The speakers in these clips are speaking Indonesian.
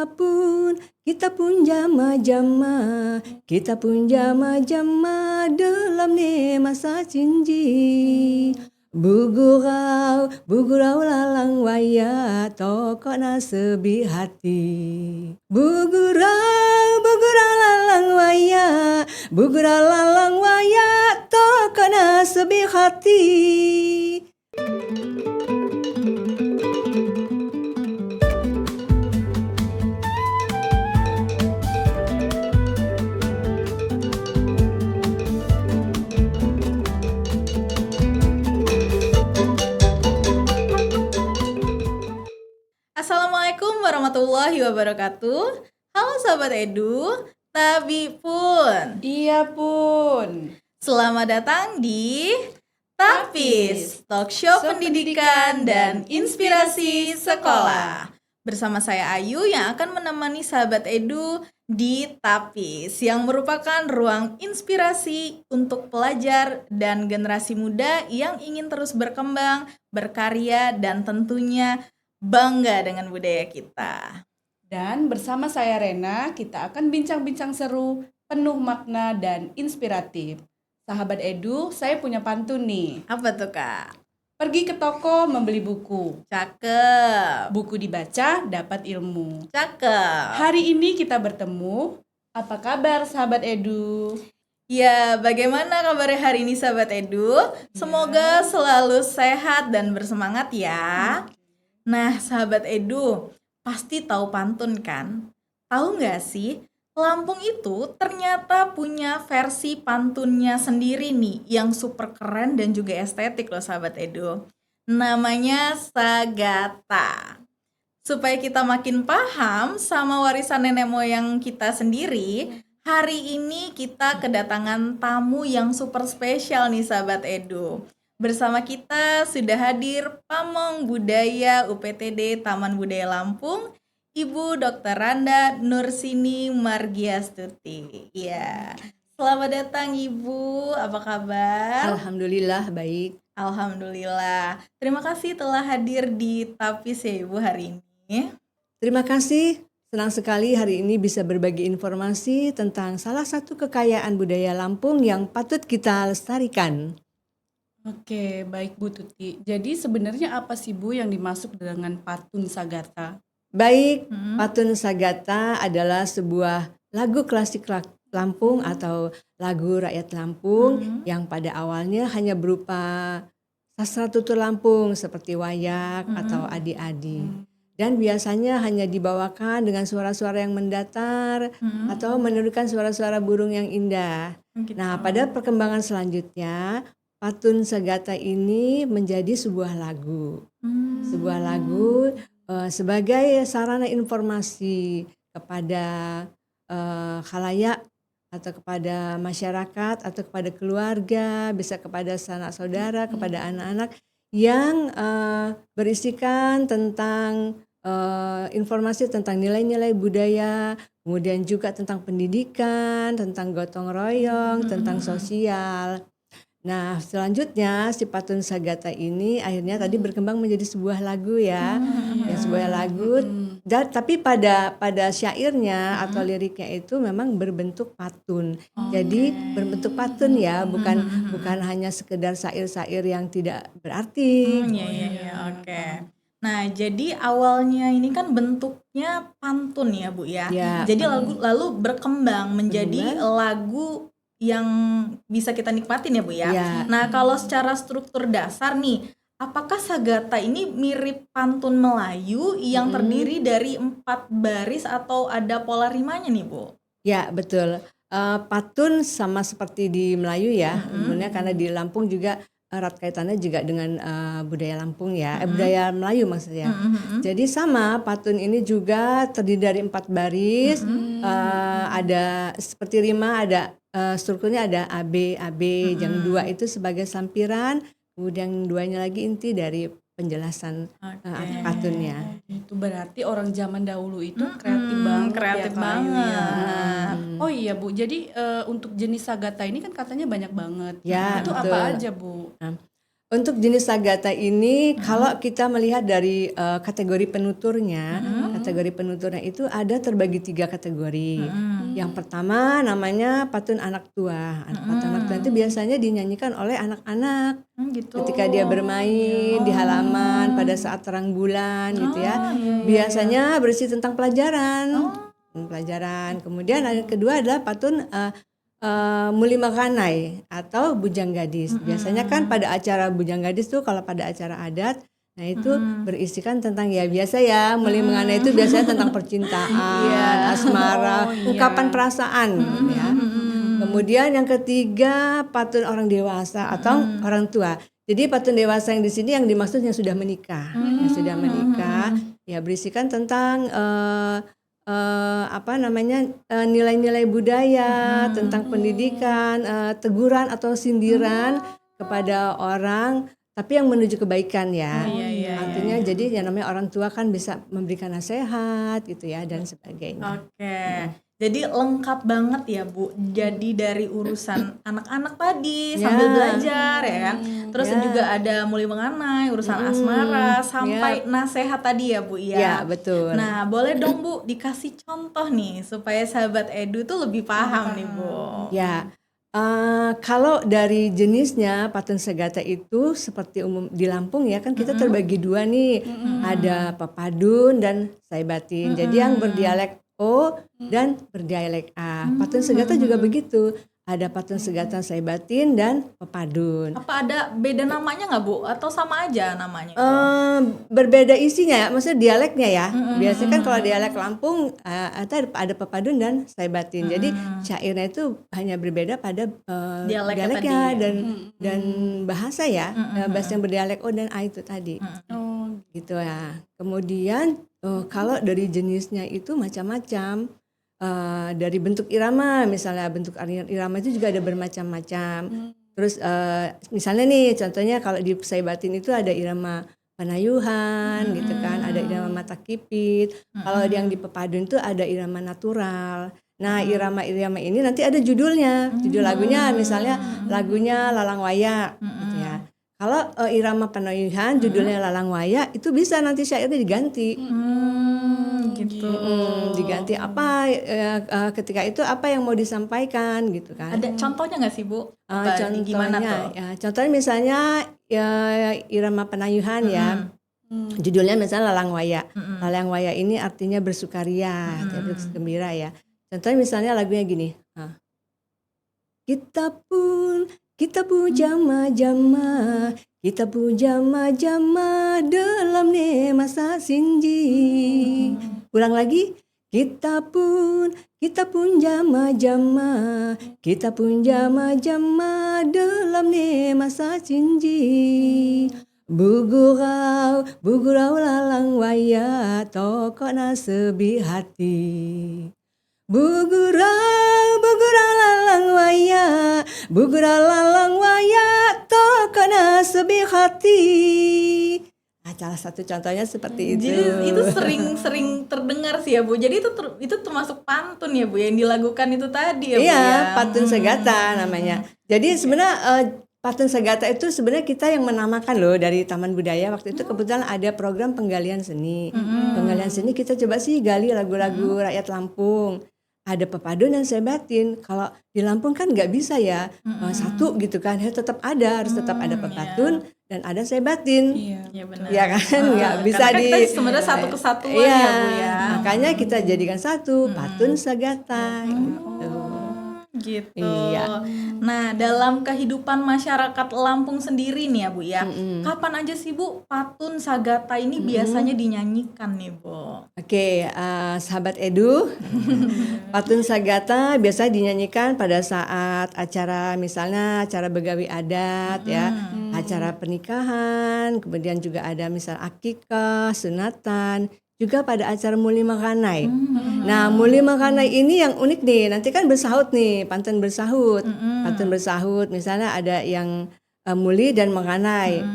kita pun jama-jama, kita pun jama-jama dalam ni masa cinji. Bugurau lalang waya tokok na sebi hati. Bugurau lalang waya, bugurau lalang waya tokok na sebi hati. Assalamualaikum warahmatullahi wabarakatuh. Halo Sobat Edu, Tabi pun. Iya pun. Selamat datang di Tapis, Talk Show Pendidikan dan Inspirasi Sekolah. Bersama saya Ayu yang akan menemani Sahabat Edu di Tapis, yang merupakan ruang inspirasi untuk pelajar dan generasi muda yang ingin terus berkembang, berkarya, dan tentunya bangga dengan budaya kita. Dan bersama saya Rena, kita akan bincang-bincang seru, penuh makna dan inspiratif. Sahabat Edu, saya punya pantun nih. Apa tuh Kak? Pergi ke toko membeli buku. Cakep. Buku dibaca, dapat ilmu. Cakep. Hari ini kita bertemu. Apa kabar sahabat Edu? Ya, bagaimana kabarnya hari ini Sahabat Edu? Semoga selalu sehat dan bersemangat ya. Nah, Sahabat Edu, pasti tahu pantun kan? Tahu nggak sih, Lampung itu ternyata punya versi pantunnya sendiri nih, yang super keren dan juga estetik loh Sahabat Edu. Namanya Sagata. Supaya kita makin paham sama warisan nenek moyang kita sendiri, hari ini kita kedatangan tamu yang super spesial nih Sahabat Edu. Bersama kita sudah hadir Pamong Budaya UPTD Taman Budaya Lampung, Ibu Dr. Randa Nursini Margiastuti. Ya, selamat datang Ibu, apa kabar? Alhamdulillah baik. Alhamdulillah. Terima kasih telah hadir di Tapis ya Ibu hari ini. Terima kasih. Senang sekali hari ini bisa berbagi informasi tentang salah satu kekayaan budaya Lampung yang patut kita lestarikan. Oke, baik Bu Tuti. Jadi sebenarnya apa sih Bu yang dimaksud dengan Patun Sagata? Baik, Patun Sagata adalah sebuah lagu klasik Lampung atau lagu rakyat Lampung yang pada awalnya hanya berupa sastra tutur Lampung seperti wayak atau adi-adi. Dan biasanya hanya dibawakan dengan suara-suara yang mendatar atau menirukan suara-suara burung yang indah. Gitu. Nah, pada perkembangan selanjutnya Patun Sagata ini menjadi sebuah lagu. Sebuah lagu sebagai sarana informasi kepada khalayak atau kepada masyarakat atau kepada keluarga, bisa kepada sanak saudara, kepada anak-anak yang berisikan tentang informasi tentang nilai-nilai budaya, kemudian juga tentang pendidikan, tentang gotong royong, tentang sosial. Nah, selanjutnya si Patun Sagata ini akhirnya tadi berkembang menjadi sebuah lagu ya. Sebuah lagu tapi pada syairnya atau liriknya itu memang berbentuk patun. Jadi berbentuk patun ya, bukan hanya sekedar syair-syair yang tidak berarti. Oke. Nah, jadi awalnya ini kan bentuknya pantun ya, Bu ya. Jadi lalu berkembang menjadi lagu yang bisa kita nikmatin ya Bu ya. Nah, kalau secara struktur dasar nih, apakah Sagata ini mirip pantun Melayu yang terdiri dari 4 baris atau ada pola rimanya nih Bu? Ya, betul. Patun sama seperti di Melayu ya, sebenarnya karena di Lampung juga erat kaitannya juga dengan budaya Lampung ya, budaya Melayu maksudnya. Jadi sama, patun ini juga terdiri dari 4 baris, ada seperti rima, ada strukturnya ada AB, yang 2 itu sebagai sampiran, kemudian yang 2-nya lagi inti dari penjelasan patunnya. Itu berarti orang zaman dahulu itu kreatif banget. Kreatif banget. Oh iya Bu, jadi untuk jenis Sagata ini kan katanya banyak banget. Ya, itu betul. apa aja Bu? Untuk jenis sagata ini kalau kita melihat dari kategori penuturnya, kategori penuturnya itu ada terbagi 3 kategori. Yang pertama namanya patun anak tua. Patun anak tua itu biasanya dinyanyikan oleh anak-anak Gitu. ketika dia bermain di halaman pada saat terang bulan gitu ya. Biasanya berisi tentang pelajaran. Pelajaran. Kemudian yang kedua adalah patun Muli Makanai atau Bujang Gadis. Biasanya kan pada acara Bujang Gadis tuh kalau pada acara adat, nah itu berisikan tentang ya biasa ya Muli Makanai itu biasanya tentang percintaan, asmara, ungkapan perasaan gitu ya. Kemudian yang ketiga patun orang dewasa atau orang tua. Jadi patun dewasa yang di sini yang dimaksud yang sudah menikah, yang sudah menikah ya berisikan tentang nilai-nilai budaya, tentang pendidikan, teguran atau sindiran kepada orang, tapi yang menuju kebaikan ya. Artinya jadi yang namanya orang tua kan bisa memberikan nasihat gitu ya dan sebagainya. Oke. Jadi lengkap banget ya Bu. Jadi dari urusan anak-anak tadi sambil belajar ya kan. Terus juga ada Muli Menganai, urusan asmara sampai nasihat tadi ya Bu ya. Ya, betul. Nah, boleh dong Bu dikasih contoh nih supaya sahabat Edu tuh lebih paham nih Bu. Ya. Kalau dari jenisnya patun sagata itu seperti umum di Lampung ya kan kita terbagi 2 nih. Ada pepadun dan saibatin. Jadi yang berdialek O dan berdialek A. Patun sagata juga begitu. Ada patun sagata saibatin dan pepadun. Apa ada beda namanya nggak Bu? Atau sama aja namanya? Berbeda isinya, maksudnya dialeknya ya. Biasanya kan kalau dialek Lampung ada pepadun dan saibatin. Jadi syairnya itu hanya berbeda pada dialeknya dan bahasa ya. Bahasa yang berdialek O dan A itu tadi. Gitu ya. Kemudian kalau dari jenisnya itu macam-macam. Dari bentuk irama, misalnya bentuk irama itu juga ada bermacam-macam. Terus misalnya nih contohnya kalau di saibatin itu ada irama panayuhan gitu kan, ada irama mata kipit. Kalau yang di pepadun itu ada irama natural. Nah irama-irama ini nanti ada judulnya, judul lagunya misalnya lagunya Lalang Waya gitu ya. Kalau irama panayuhan judulnya Lalang Waya itu bisa nanti syairnya diganti. Gitu. Diganti apa ketika itu apa yang mau disampaikan gitu kan. Ada contohnya nggak sih Bu? Contohnya Gimana tuh? ya, contohnya misalnya irama penayuhan ya. Judulnya misalnya Lalang Waya. Lalang Waya ini artinya bersukaria, bergembira ya. Contohnya misalnya lagunya gini. Kita pun jama-jama, kita pun jama-jama dalam masa sinji. Ulang lagi. Kita pun jama-jama, kita pun jama-jama dalam masa sinji. Bugurau lalang waya, tokona sebi hati. Bugurau lalang waya, tokona sebi hati. Nah, salah satu contohnya seperti itu. Jadi itu sering terdengar sih ya Bu. Jadi itu termasuk pantun ya Bu yang dilakukan itu tadi ya Bu ya. Iya, patun sagata namanya. Jadi sebenarnya patun sagata itu sebenarnya kita yang menamakan loh dari Taman Budaya. Waktu itu kebetulan ada program penggalian seni. Penggalian seni kita coba sih gali lagu-lagu rakyat Lampung. Ada pepadun dan saibatin. Kalau di Lampung kan nggak bisa ya satu gitu kan. Harus tetap ada pepadun dan ada saibatin. Iya benar. Ya kan nggak bisa karena kan kita sebenarnya satu kesatuan ya Bu ya. Makanya kita jadikan satu patun sagata Gitu. Iya. Nah, dalam kehidupan masyarakat Lampung sendiri nih ya Bu ya. Kapan aja sih Bu patun sagata ini biasanya dinyanyikan nih Bu? Oke, sahabat Edu, patun sagata biasa dinyanyikan pada saat acara misalnya acara begawi adat ya, acara pernikahan, kemudian juga ada misal akikah, sunatan, juga pada acara Muli Makanai. Nah, Muli Makanai ini yang unik nih, nanti kan bersahut nih, pantun bersahut. Pantun bersahut, misalnya ada yang Muli dan Makanai.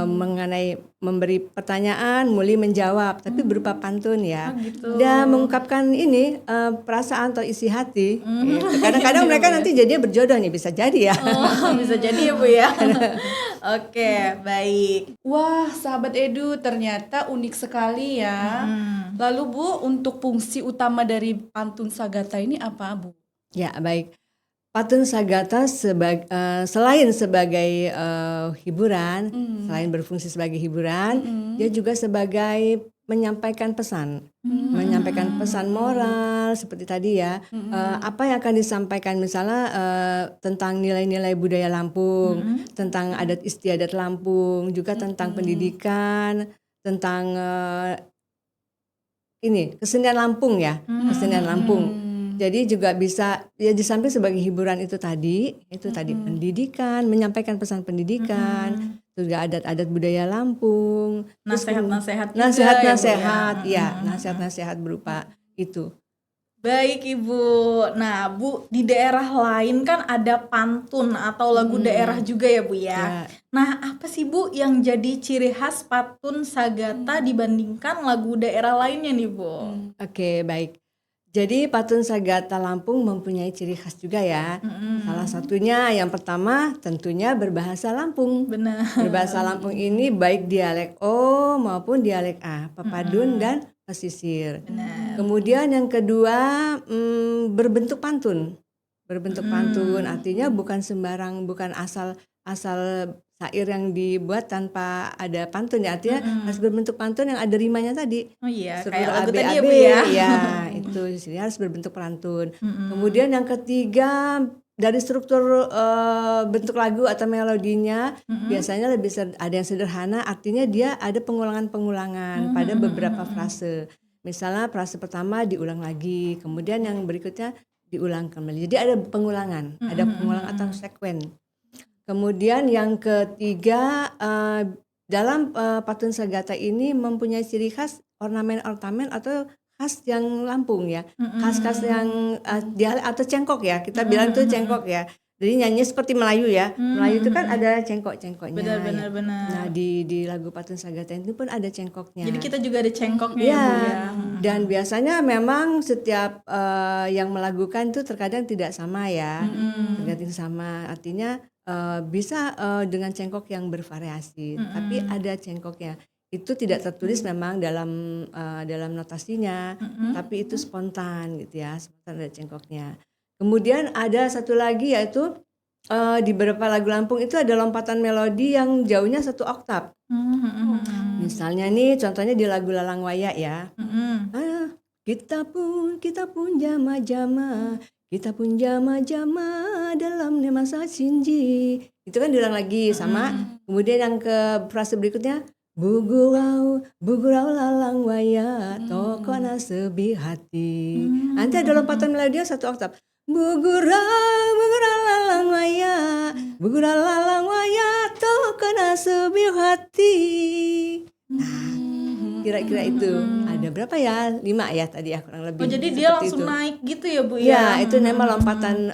mengenai memberi pertanyaan, Muli menjawab, tapi berupa pantun ya. Gitu. Dan mengungkapkan ini perasaan atau isi hati. Gitu. Kadang-kadang mereka nanti jadinya berjodoh nih, bisa jadi ya. Oh, bisa jadi ya Bu ya. Oke, baik. Wah, sahabat Edu ternyata unik sekali ya. Lalu Bu, untuk fungsi utama dari pantun Sagata ini apa Bu? Ya, baik. Pantun Sagata selain sebagai hiburan, selain berfungsi sebagai hiburan, dia juga sebagai menyampaikan pesan, menyampaikan pesan moral seperti tadi ya. Apa yang akan disampaikan misalnya tentang nilai-nilai budaya Lampung, tentang adat istiadat Lampung, juga tentang pendidikan, tentang ini kesenian Lampung ya, kesenian Lampung. Jadi juga bisa ya di samping sebagai hiburan itu tadi pendidikan, menyampaikan pesan pendidikan, juga adat-adat budaya Lampung, Nasihat-nasihat juga nasihat-nasihat, ya, Bu ya. nasihat-nasihat berupa itu. Baik Ibu. Nah Bu, di daerah lain kan ada pantun atau lagu daerah juga ya Bu ya. Nah apa sih Bu yang jadi ciri khas pantun Sagata dibandingkan lagu daerah lainnya nih Bu? Oke, baik. Jadi pantun Sagata Lampung mempunyai ciri khas juga ya. Salah satunya yang pertama tentunya berbahasa Lampung. Benar. Berbahasa Lampung ini baik dialek O maupun dialek A, pepadun dan pesisir. Kemudian yang kedua berbentuk pantun. Berbentuk pantun artinya bukan sembarang, bukan asal syair yang dibuat tanpa ada pantun ya, artinya harus berbentuk pantun yang ada rimanya tadi. Oh iya, Seperti kayak lagu AB, tadi ya AB, Bu ya. ya itu sini harus berbentuk pantun. Kemudian yang ketiga dari struktur bentuk lagu atau melodinya biasanya lebih ada yang sederhana, artinya dia ada pengulangan-pengulangan pada beberapa frase. Misalnya frase pertama diulang lagi, kemudian yang berikutnya diulang kembali. Jadi ada pengulangan, ada pengulangan atau sekuen. Kemudian yang ketiga dalam pantun Sagata ini mempunyai ciri khas ornamen-ornamen atau khas yang Lampung ya, khas-khas yang dialek atau cengkok ya, kita bilang itu cengkok ya. Jadi nyanyi seperti Melayu ya, Melayu itu kan ada cengkok-cengkoknya. Benar. Nah di lagu pantun Sagata itu pun ada cengkoknya. Jadi kita juga ada cengkoknya ya, Bu ya. Dan biasanya memang setiap yang melakukan itu terkadang tidak sama ya, terkadang sama, artinya bisa dengan cengkok yang bervariasi, tapi ada cengkoknya. Itu tidak tertulis memang dalam notasinya, tapi itu spontan gitu ya, spontan ada cengkoknya. Kemudian ada satu lagi yaitu di beberapa lagu Lampung itu ada lompatan melodi yang jauhnya 1 oktav. Misalnya nih, contohnya di lagu Lalang Wayak ya. Kita pun jama-jama. Kita pun jama-jama dalam masa sinji. Itu kan diulang lagi sama. Kemudian yang ke frase berikutnya, Bugurau lalang waya, tokona sebi hati. Nanti ada lompatan melodi 1 oktav. Bugurau lalang waya, bugurau lalang waya, tokona sebi hati. Nah, kira-kira itu ada berapa ya? 5 ya tadi ya kurang lebih. Oh jadi dia langsung naik gitu ya Bu ya? Ya itu namanya lompatan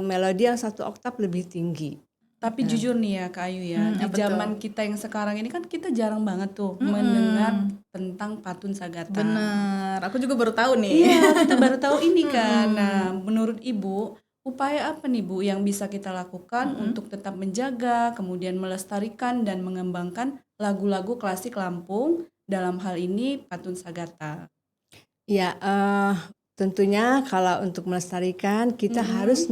melodi yang 1 oktav lebih tinggi. Tapi jujur nih ya Kak Ayu ya, di zaman kita yang sekarang ini kan kita jarang banget tuh mendengar tentang pantun Sagata. Bener, aku juga baru tahu nih. Iya, kita baru tahu ini kan. Nah, menurut Ibu, upaya apa nih Bu yang bisa kita lakukan untuk tetap menjaga, kemudian melestarikan dan mengembangkan lagu-lagu klasik Lampung, dalam hal ini pantun Sagata? Ya, tentunya kalau untuk melestarikan kita harus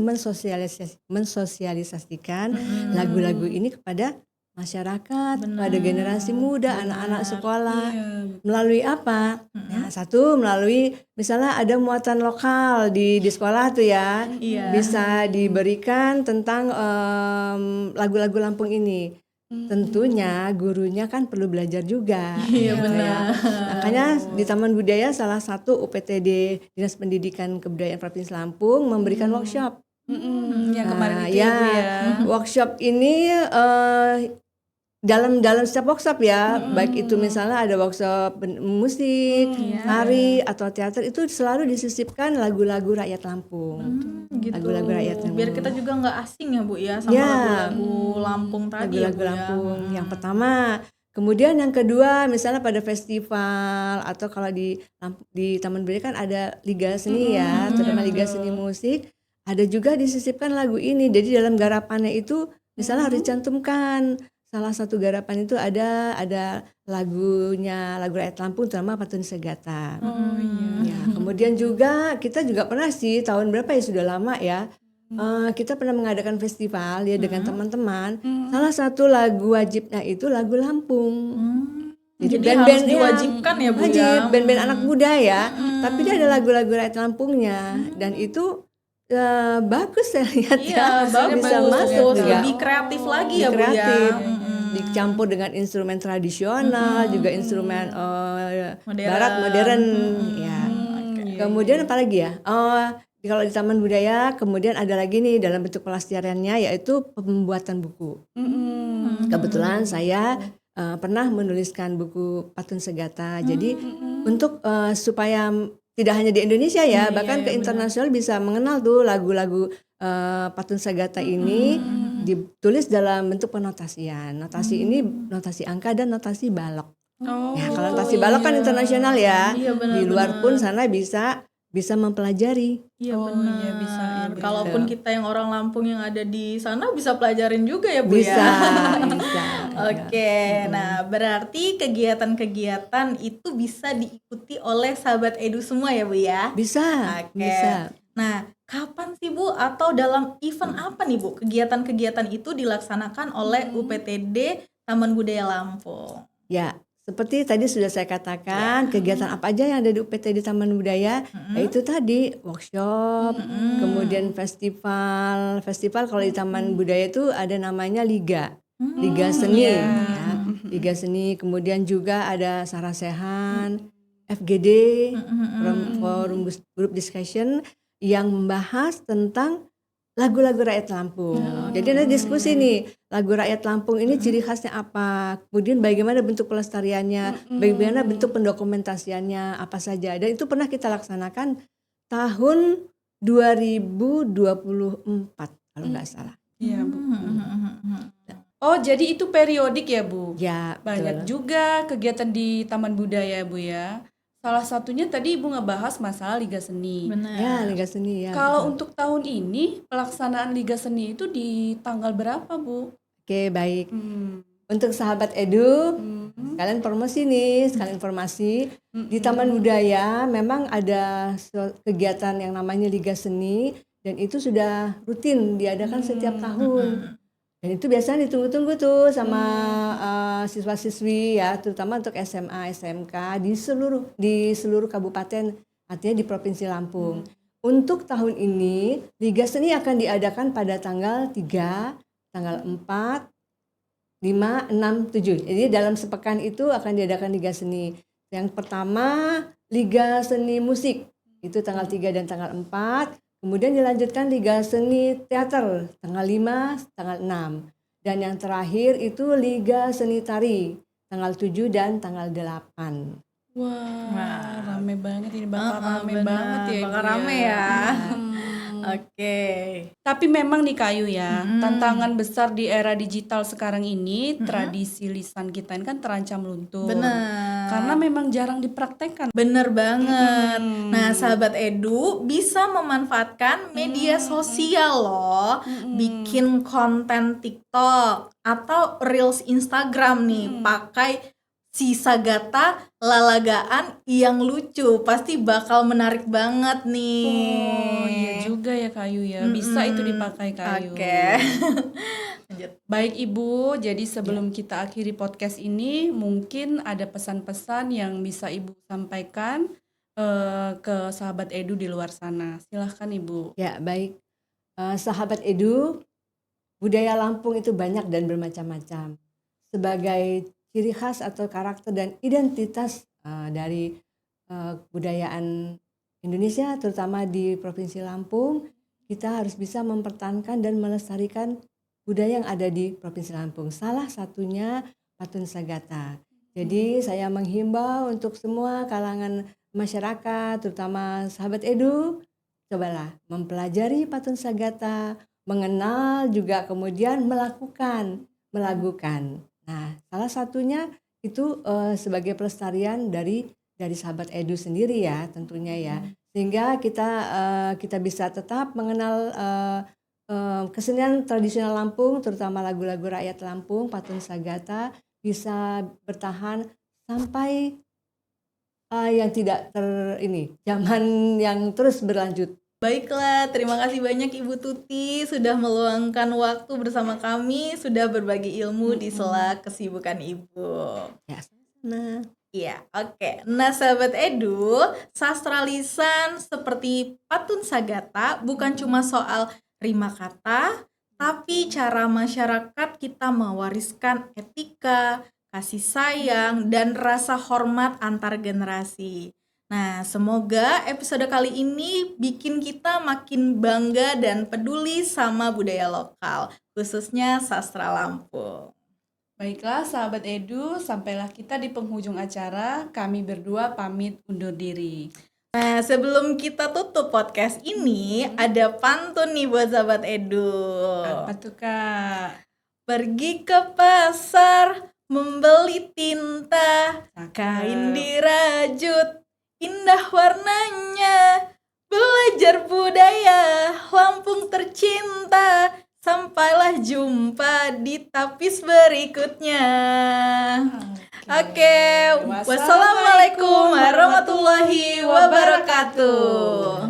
mensosialisasikan lagu-lagu ini kepada masyarakat, kepada generasi muda, anak-anak sekolah. Melalui apa? Nah, satu melalui misalnya ada muatan lokal di sekolah tuh ya, bisa diberikan tentang lagu-lagu Lampung ini. Tentunya gurunya kan perlu belajar juga. Iya benar. Makanya di Taman Budaya salah satu UPTD Dinas Pendidikan Kebudayaan Provinsi Lampung memberikan workshop. Yang kemarin itu ya Bu ya. Workshop ini dalam setiap workshop ya, baik itu misalnya ada workshop musik, tari atau teater, itu selalu disisipkan lagu-lagu rakyat Lampung. Gitu. Lagu-lagu rakyat Lampung. Biar kita juga nggak asing ya Bu ya sama Ya. lagu-lagu Lampung tadi Lagu-lagu ya Bu Lampung ya. yang pertama. Kemudian yang kedua, misalnya pada festival atau kalau di Taman Budaya kan ada liga seni ya, terutama liga seni musik, ada juga disisipkan lagu ini. Jadi dalam garapannya itu misalnya harus dicantumkan salah satu garapan itu ada lagunya, lagu rakyat Lampung terutama Patun Segata. Oh iya. Ya, kemudian juga kita juga pernah sih tahun berapa ya, sudah lama ya. Kita pernah mengadakan festival ya dengan teman-teman. Salah satu lagu wajibnya itu lagu Lampung. Jadi band-band harus diwajibkan ya Bu wajib, ya. band-band anak muda ya. Tapi dia ada lagu-lagu rakyat Lampungnya dan itu bagus saya lihat Iya, ya. Bisa bagus. masuk juga. Lebih kreatif lagi ya Bu Kreatif. ya. Dicampur dengan instrumen tradisional, juga instrumen Modern. barat modern ya. Kemudian apa lagi ya? Kalau di Taman Budaya kemudian ada lagi nih dalam bentuk pelestariannya yaitu pembuatan buku. Kebetulan saya pernah menuliskan buku Patun Segata. Jadi untuk supaya tidak hanya di Indonesia ya, bahkan ke internasional bisa mengenal tuh lagu-lagu Patun Segata ini ditulis dalam bentuk penotasian. Notasi ini notasi angka dan notasi balok. Ya, kalau notasi balok kan internasional ya. Iya, benar, Di luar pun sana bisa mempelajari. Iya Oh, benar. iya, bisa, ya, betul. Kalaupun kita yang orang Lampung yang ada di sana bisa pelajarin juga ya Bu Bisa, ya. bisa. Oke, nah berarti kegiatan-kegiatan itu bisa diikuti oleh sahabat Edu semua ya Bu ya? Bisa, Oke. bisa. Nah, kapan sih Bu atau dalam event apa nih Bu kegiatan-kegiatan itu dilaksanakan oleh UPTD Taman Budaya Lampung? Ya, seperti tadi sudah saya katakan, kegiatan apa aja yang ada di UPTD Taman Budaya, yaitu tadi workshop, kemudian festival. Festival kalau di Taman Budaya itu ada namanya Liga Seni, ya. Liga Seni. Kemudian juga ada Sarasehan, FGD, Forum Group Discussion yang membahas tentang lagu-lagu rakyat Lampung. Jadi ada diskusi nih, lagu rakyat Lampung ini ciri khasnya apa, kemudian bagaimana bentuk pelestariannya, bagaimana bentuk pendokumentasiannya, apa saja. Dan itu pernah kita laksanakan tahun 2024 kalau nggak salah. Iya Bu. Oh jadi itu periodik ya Bu? Ya, Banyak betul. juga kegiatan di Taman Budaya Bu ya. Salah satunya tadi Ibu ngebahas masalah Liga Seni. Benar. Ya, Liga Seni ya. Kalau untuk tahun ini pelaksanaan Liga Seni itu di tanggal berapa Bu? Oke, baik. Untuk sahabat Edu, sekalian promosi nih, sekalian informasi. Di Taman Budaya memang ada kegiatan yang namanya Liga Seni dan itu sudah rutin diadakan setiap tahun. Dan itu biasanya ditunggu-tunggu tuh sama siswa-siswi ya, terutama untuk SMA, SMK di seluruh kabupaten, artinya di Provinsi Lampung. Untuk tahun ini, Liga Seni akan diadakan pada tanggal 3, tanggal 4, 5, 6, 7. Jadi dalam sepekan itu akan diadakan Liga Seni. Yang pertama, Liga Seni Musik. Itu tanggal 3 dan tanggal 4. Kemudian dilanjutkan Liga Seni Teater tanggal 5, tanggal 6. Dan yang terakhir itu Liga Seni Tari tanggal 7 dan tanggal 8. Wah, rame banget ini, bakal rame banget ya Bakal Ibu rame ya. Oke. Tapi memang nih Kak Ayu ya, tantangan besar di era digital sekarang ini, tradisi lisan kita ini kan terancam luntur. Benar. Karena memang jarang dipraktekkan. Bener banget. Nah, sahabat Edu bisa memanfaatkan media sosial loh. Bikin konten TikTok atau Reels Instagram nih, pakai si Sagata lalagaan yang lucu. Pasti bakal menarik banget nih. Oh iya juga ya Kak Ayu ya, bisa itu dipakai Kak Ayu. Oke. Lanjut. Baik Ibu, jadi sebelum kita akhiri podcast ini, mungkin ada pesan-pesan yang bisa Ibu sampaikan ke sahabat Edu di luar sana. Silahkan Ibu. Ya, baik. Sahabat Edu, budaya Lampung itu banyak dan bermacam-macam. Sebagai ciri khas atau karakter dan identitas dari kebudayaan Indonesia, terutama di Provinsi Lampung, kita harus bisa mempertahankan dan melestarikan budaya yang ada di Provinsi Lampung. Salah satunya Patung Sagata. Jadi saya menghimbau untuk semua kalangan masyarakat, terutama sahabat Edu, cobalah mempelajari Patung Sagata, mengenal juga kemudian melakukan. Nah, salah satunya itu sebagai pelestarian dari sahabat Edu sendiri ya, tentunya ya. Sehingga kita bisa tetap mengenal kesenian tradisional Lampung, terutama lagu-lagu rakyat Lampung, Patung Sagata bisa bertahan sampai yang tidak zaman yang terus berlanjut. Baiklah, terima kasih banyak Ibu Tuti sudah meluangkan waktu bersama kami, sudah berbagi ilmu di sela kesibukan Ibu. Ya, nah. Iya, oke. Nah, sahabat Edu, sastra lisan seperti Patung Sagata bukan cuma soal rima kata, tapi cara masyarakat kita mewariskan etika, kasih sayang, dan rasa hormat antar generasi. Nah, semoga episode kali ini bikin kita makin bangga dan peduli sama budaya lokal, khususnya sastra Lampung. Baiklah sahabat Edu, sampailah kita di penghujung acara. Kami berdua pamit undur diri. Nah, sebelum kita tutup podcast ini, ada pantun nih buat sahabat Edu. Apa tuh Kak? Pergi ke pasar, membeli tinta, kain dirajut, indah warnanya, belajar budaya, Lampung tercinta, sampailah jumpa di tapis berikutnya. Oke, wassalamualaikum warahmatullahi wabarakatuh.